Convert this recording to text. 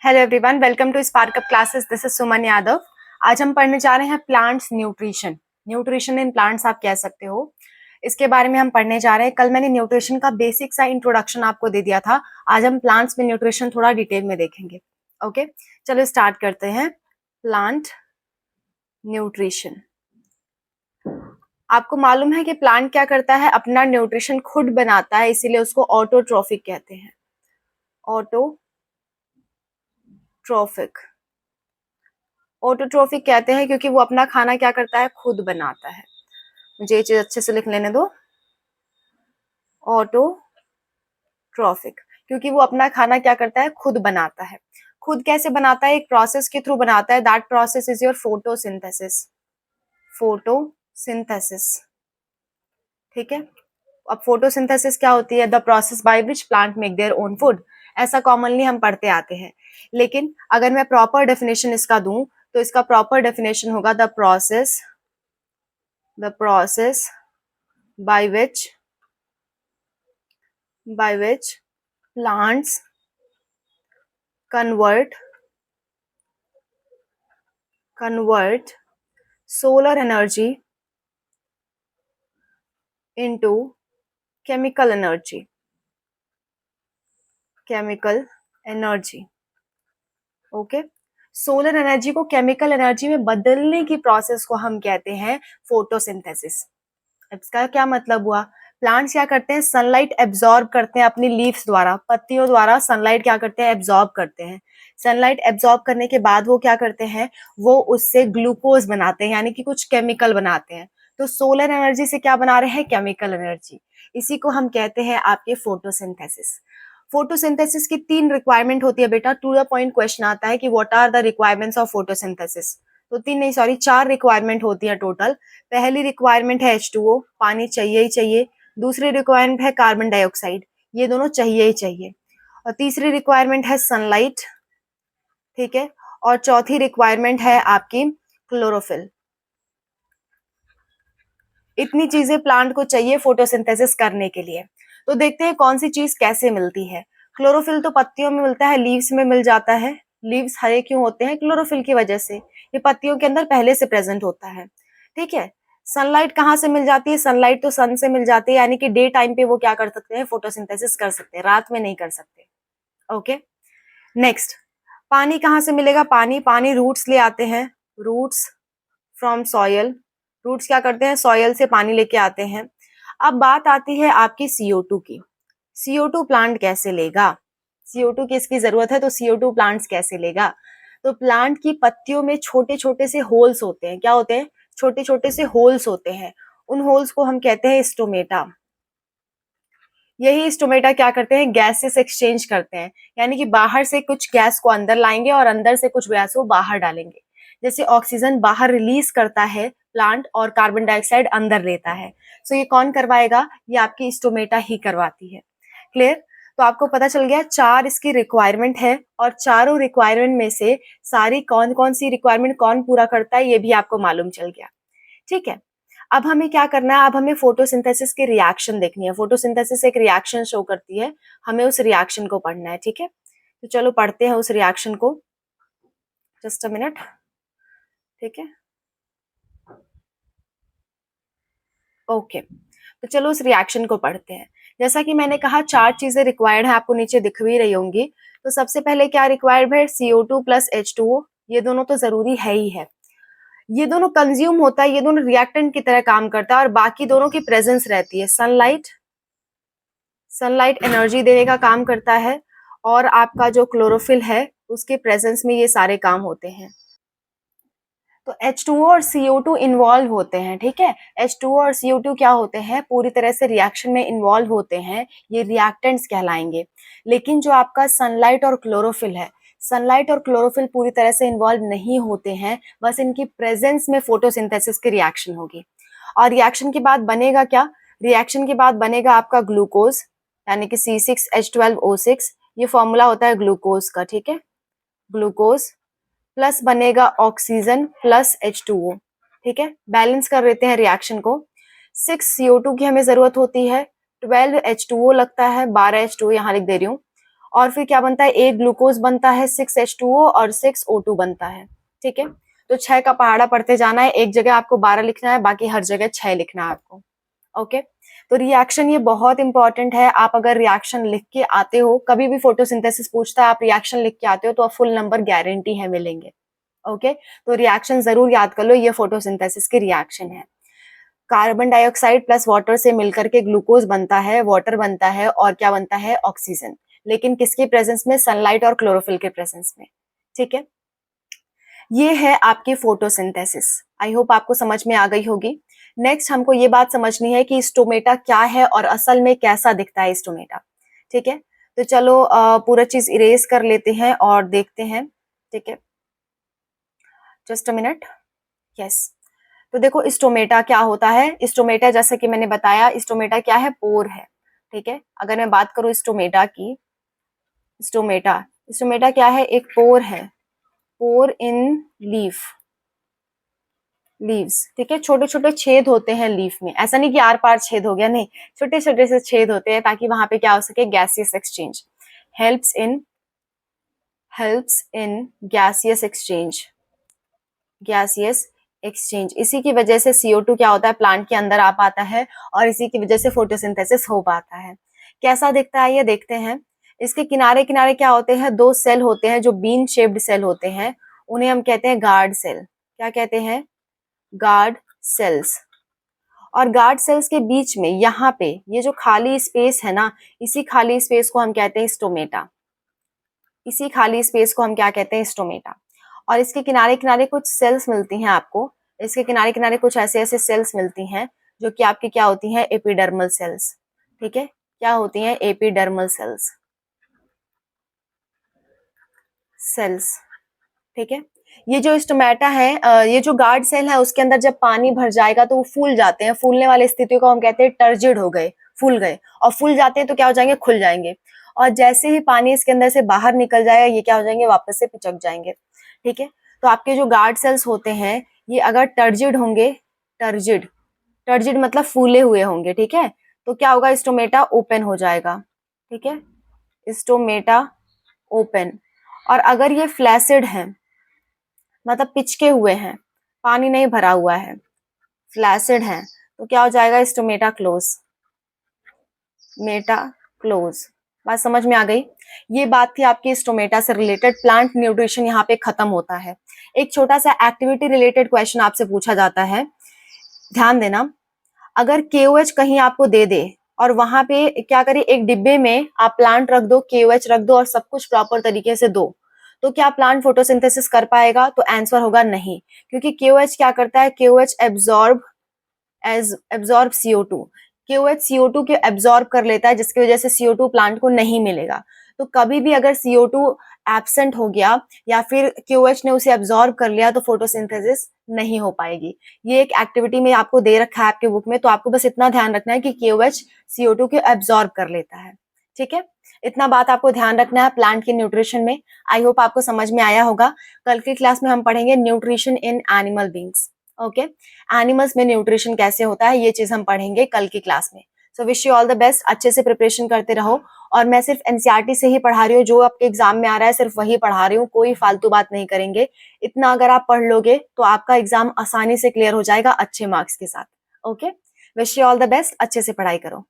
Hello everyone, welcome to Sparkup classes. This is Suman Yadav. आज हम पढ़ने जा रहे हैं plants nutrition. Nutrition in plants आप कह सकते हो, इसके बारे में हम पढ़ने जा रहे हैं। कल मैंने न्यूट्रिशन का बेसिक सा इंट्रोडक्शन आपको दे दिया था। आज हम प्लांट्स में न्यूट्रिशन थोड़ा डिटेल में देखेंगे। ओके, चलो स्टार्ट करते हैं। Plant nutrition. आपको मालूम है कि प्लांट क्या करता है? अपना न्यूट्रिशन खुद बनाता है, इसीलिए उसको ऑटोट्रॉफिक कहते हैं। ऑटोट्रॉफिक कहते हैं क्योंकि वो अपना खाना क्या करता है? खुद बनाता है। मुझे ये चीज अच्छे से लिख लेने दो। ऑटोट्रॉफिक, क्योंकि वो अपना खाना क्या करता है? खुद बनाता है। खुद कैसे बनाता है? एक प्रोसेस के थ्रू बनाता है। That process is your photosynthesis. Photosynthesis, ठीक है। अब फोटोसिंथेसिस क्या होती है? The process by which plant make their own food. ऐसा कॉमनली हम पढ़ते आते हैं, लेकिन अगर मैं प्रॉपर डेफिनेशन इसका दूं तो इसका प्रॉपर डेफिनेशन होगा the process by which plants convert solar energy into chemical energy. Okay, solar energy को केमिकल एनर्जी में बदलने की प्रोसेस को हम कहते हैं फोटोसिंथेसिस। इसका क्या मतलब हुआ? प्लांट्स क्या करते हैं? सनलाइट एब्जॉर्ब करते हैं अपनी लीव्स द्वारा, पत्तियों द्वारा सनलाइट क्या करते हैं? एब्जॉर्ब करते हैं। सनलाइट एब्जॉर्ब करने के बाद वो क्या करते हैं? वो उससे ग्लूकोज बनाते हैं, यानी कि कुछ केमिकल बनाते हैं। तो सोलर एनर्जी से क्या बना रहे हैं? Chemical energy. इसी को हम कहते हैं आपके फोटोसिंथेसिस। फोटोसिंथेसिस की 3 रिक्वायरमेंट होती है बेटा। टू द पॉइंट क्वेश्चन आता है कि what are the requirements of photosynthesis. तो 3 नहीं, सॉरी 4 रिक्वायरमेंट होती है टोटल। पहली रिक्वायरमेंट है H2O, पानी चाहिए ही चाहिए। दूसरी रिक्वायरमेंट है कार्बन डाइऑक्साइड, ये दोनों चाहिए ही चाहिए। और तीसरी रिक्वायरमेंट है सनलाइट, ठीक है। और चौथी रिक्वायरमेंट है आपकी क्लोरोफिल। इतनी चीजें प्लांट को चाहिए फोटोसिंथेसिस करने के लिए। तो देखते हैं कौन सी चीज कैसे मिलती है। क्लोरोफिल तो पत्तियों में मिलता है, लीव्स में मिल जाता है। लीव्स हरे क्यों होते हैं? क्लोरोफिल की वजह से। ये पत्तियों के अंदर पहले से प्रेजेंट होता है, ठीक है। सनलाइट कहाँ से मिल जाती है? सनलाइट तो सन से मिल जाती है, यानी कि डे टाइम पे वो क्या कर सकते हैं? फोटोसिंथेसिस कर सकते हैं, रात में नहीं कर सकते। ओके, नेक्स्ट, पानी कहाँ से मिलेगा? पानी रूट्स ले आते हैं। Roots from soil. रूट्स क्या करते हैं? सॉयल से पानी लेके आते हैं। अब बात आती है आपकी CO2 की। CO2 प्लांट कैसे लेगा? CO2 की इसकी जरूरत है, तो CO2 प्लांट्स कैसे लेगा? तो प्लांट की पत्तियों में छोटे छोटे से होल्स होते हैं। क्या होते हैं? छोटे छोटे से होल्स होते हैं। उन होल्स को हम कहते हैं स्टोमेटा। यही स्टोमेटा क्या करते हैं? गैसेस एक्सचेंज करते हैं, यानी कि बाहर से कुछ गैस को अंदर लाएंगे और अंदर से कुछ गैस को बाहर डालेंगे। जैसे ऑक्सीजन बाहर रिलीज करता है प्लांट और कार्बन डाइऑक्साइड अंदर लेता है। सो ये कौन करवाएगा? ये आपकी स्टोमेटा ही करवाती है। क्लियर? तो आपको पता चल गया 4 इसकी रिक्वायरमेंट है, और चारों रिक्वायरमेंट में से सारी कौन कौन सी रिक्वायरमेंट कौन पूरा करता है ये भी आपको मालूम चल गया, ठीक है। अब हमें क्या करना है? अब हमें फोटोसिंथेसिस की रिएक्शन देखनी है। फोटोसिंथेसिस एक रिएक्शन शो करती है, हमें उस रिएक्शन को पढ़ना है, ठीक है। तो चलो पढ़ते हैं उस रिएक्शन को। जस्ट अ मिनट, ठीक है। ओके, तो चलो उस रिएक्शन को पढ़ते हैं। जैसा कि मैंने कहा 4 चीजें रिक्वायर्ड है, आपको नीचे दिख भी रही होंगी। तो सबसे पहले क्या रिक्वायर्ड है? CO2 plus H2O। ये दोनों तो जरूरी है ही है। ये दोनों कंज्यूम होता है, ये दोनों रिएक्टेंट की तरह काम करता है, और बाकी दोनों की प्रेजेंस रहती है। सनलाइट एनर्जी देने का काम करता है, और आपका जो क्लोरोफिल है उसके प्रेजेंस में ये सारे काम होते हैं। तो H2O और CO2 इन्वॉल्व होते हैं, ठीक है। H2O और CO2 क्या होते हैं? पूरी तरह से रिएक्शन में इन्वॉल्व होते हैं, ये रिएक्टेंट्स कहलाएंगे। लेकिन जो आपका सनलाइट और क्लोरोफिल है, सनलाइट और क्लोरोफिल पूरी तरह से इन्वॉल्व नहीं होते हैं, बस इनकी प्रेजेंस में फोटोसिंथेसिस की रिएक्शन होगी। और रिएक्शन के बाद बनेगा क्या? रिएक्शन के बाद बनेगा आपका ग्लूकोज, यानी कि C6H12O6। ये फॉर्मूला होता है ग्लूकोज का, ठीक है। ग्लूकोज प्लस बनेगा ऑक्सीजन प्लस H2O, ठीक है। बैलेंस कर लेते हैं रिएक्शन को। 6 CO2 की हमें जरूरत होती है, 12 H2O लगता है, 12 H2O यहाँ लिख दे रही हूँ। और फिर क्या बनता है, एक ग्लूकोज बनता है, 6H2O और 6O2 बनता है। ठीक है, तो 6 का पहाड़ा पढ़ते जाना है, एक जगह आपको 12 लिखना है, बाकी हर जगह 6 लिखना है आपको। ओके, तो रिएक्शन ये बहुत इंपॉर्टेंट है। आप अगर रिएक्शन लिख के आते हो, कभी भी फोटोसिंथेसिस पूछता है, आप रिएक्शन लिख के आते हो तो फुल नंबर गारंटी है मिलेंगे। ओके, तो रिएक्शन जरूर याद कर लो, ये फोटोसिंथेसिस की रिएक्शन है। कार्बन डाइऑक्साइड प्लस वाटर से मिलकर के ग्लूकोज बनता है, वाटर बनता है, और क्या बनता है, ऑक्सीजन। लेकिन किसके प्रेजेंस में, सनलाइट और क्लोरोफिल के प्रेजेंस में। ठीक है, ये है आपकी फोटोसिंथेसिस। आई होप आपको समझ में आ गई होगी। नेक्स्ट हमको ये बात समझनी है कि स्टोमेटा क्या है और असल में कैसा दिखता है स्टोमेटा। ठीक है, तो चलो पूरा चीज इरेज कर लेते हैं और देखते हैं। ठीक है, जस्ट अ मिनट। यस, तो देखो स्टोमेटा क्या होता है। स्टोमेटा जैसे कि मैंने बताया, स्टोमेटा क्या है, पोर है। ठीक है, अगर मैं बात करूं स्टोमेटा की, स्टोमेटा स्टोमेटा क्या है, एक पोर है। पोर इन लीफ, लीव्स। ठीक है, छोटे छोटे छेद होते हैं लीफ में, ऐसा नहीं कि आर पार छेद हो गया, नहीं, छोटे छोटे से छेद होते हैं ताकि वहां पे क्या हो सके, gaseous exchange. Helps in gaseous exchange, gaseous exchange. इसी की वजह से CO2 क्या होता है, प्लांट के अंदर आ पाता है, और इसी की वजह से फोटोसिंथेसिस हो पाता है। कैसा दिखता है ये देखते हैं। इसके किनारे किनारे क्या होते हैं, दो सेल होते हैं जो बीन शेप्ड सेल होते हैं, उन्हें हम कहते हैं गार्ड सेल। क्या कहते हैं, गार्ड सेल्स। और गार्ड सेल्स के बीच में यहाँ पे ये जो खाली स्पेस है ना, इसी खाली स्पेस को हम कहते हैं स्टोमेटा। इसी खाली स्पेस को हम क्या कहते हैं, स्टोमेटा। और इसके किनारे किनारे कुछ सेल्स मिलती हैं आपको। इसके किनारे किनारे कुछ ऐसे ऐसे सेल्स मिलती हैं जो कि आपकी क्या होती हैं, एपिडर्मल सेल्स। ठीक है, क्या होती हैं, एपिडर्मल सेल्स, सेल्स। ठीक है, ये जो स्टोमेटा है, ये जो गार्ड सेल है, उसके अंदर जब पानी भर जाएगा तो वो फूल जाते हैं। फूलने वाली स्थिति को हम कहते हैं टर्जिड हो गए, फूल गए। और फूल जाते हैं तो क्या हो जाएंगे, खुल जाएंगे। और जैसे ही पानी इसके अंदर से बाहर निकल जाएगा, ये क्या हो जाएंगे, वापस से पिचक जाएंगे। ठीक है, तो आपके जो गार्ड सेल्स होते हैं, ये अगर टर्जिड होंगे, टर्जिड, टर्जिड मतलब फूले हुए होंगे। ठीक है, तो क्या होगा, स्टोमेटा ओपन हो जाएगा। ठीक है, स्टोमेटा ओपन। और अगर ये फ्लैसिड है, मतलब पिचके हुए हैं, पानी नहीं भरा हुआ है, फ्लैसिड है, तो क्या हो जाएगा, स्टोमेटा क्लोज, मेटा क्लोज। बात समझ में आ गई। ये बात थी आपकी स्टोमेटा से रिलेटेड। प्लांट न्यूट्रिशन यहाँ पे खत्म होता है। एक छोटा सा एक्टिविटी रिलेटेड क्वेश्चन आपसे पूछा जाता है, ध्यान देना। अगर KOH कहीं आपको दे दे और वहां पे क्या करे, एक डिब्बे में आप प्लांट रख दो, KOH रख दो और सब कुछ प्रॉपर तरीके से दो, तो क्या प्लांट फोटोसिंथेसिस कर पाएगा, तो आंसर होगा नहीं। क्योंकि KOH क्या करता है, KOH absorb CO2। KOH CO2 के एब्जॉर्ब कर लेता है, जिसकी वजह से CO2 प्लांट को नहीं मिलेगा। तो कभी भी अगर CO2 एब्सेंट हो गया या फिर KOH ने उसे एब्जॉर्ब कर लिया, तो फोटोसिंथेसिस नहीं हो पाएगी। ये एक एक्टिविटी में आपको दे रखा है आपके बुक में, तो आपको बस इतना ध्यान रखना है कि KOH CO2 को एब्जॉर्ब कर लेता है। ठीक है, इतना बात आपको ध्यान रखना है प्लांट के न्यूट्रिशन में। आई होप आपको समझ में आया होगा। कल की क्लास में हम पढ़ेंगे nutrition in animal beings. Okay, animals में न्यूट्रिशन कैसे होता है, ये चीज हम पढ़ेंगे कल की क्लास में। So wish you all the best, अच्छे से प्रिपरेशन करते रहो। और मैं सिर्फ एनसीईआरटी से ही पढ़ा रही हूँ, जो आपके एग्जाम में आ रहा है सिर्फ वही पढ़ा रही हूँ, कोई फालतू बात नहीं करेंगे। इतना अगर आप पढ़ लोगे तो आपका एग्जाम आसानी से क्लियर हो जाएगा अच्छे मार्क्स के साथ। Okay, wish you all the best, अच्छे से पढ़ाई करो।